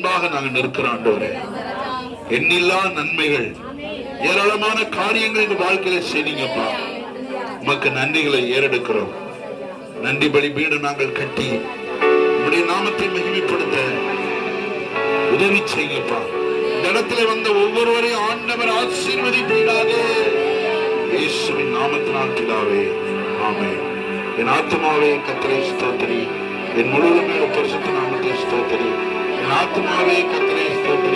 முன்பாக நாங்கள் நிற்கிறோம் ஆண்டவரே. எண்ணில்லா நன்மைகள், ஏராளமான காரியங்கள் இந்த வாழ்க்கையில செய்தீங்கப்பா. உமக்கு நன்றிகளை ஏறெடுக்கிறோம். நன்றி பலிபீடம் நாங்கள் கட்டி உம்முடைய நாமத்தை மகிமைப்படுத்த உதவி செய்யுங்கப்பா. இந்த இடத்துல வந்த ஒவ்வொருவரையும் ஆண்டவர் ஆசீர்வதிப்பீராக. இயேசுவின் நாமத்தினால் பிதாவே, ஆமென். என் ஆத்துமாவே கர்த்தரை ஸ்தோத்திரி, என் முழு பரிசுத்த நாமத்தை ஸ்தோத்திரி. என் ஆத்துமாவே கர்த்தரை ஸ்தோத்திரி.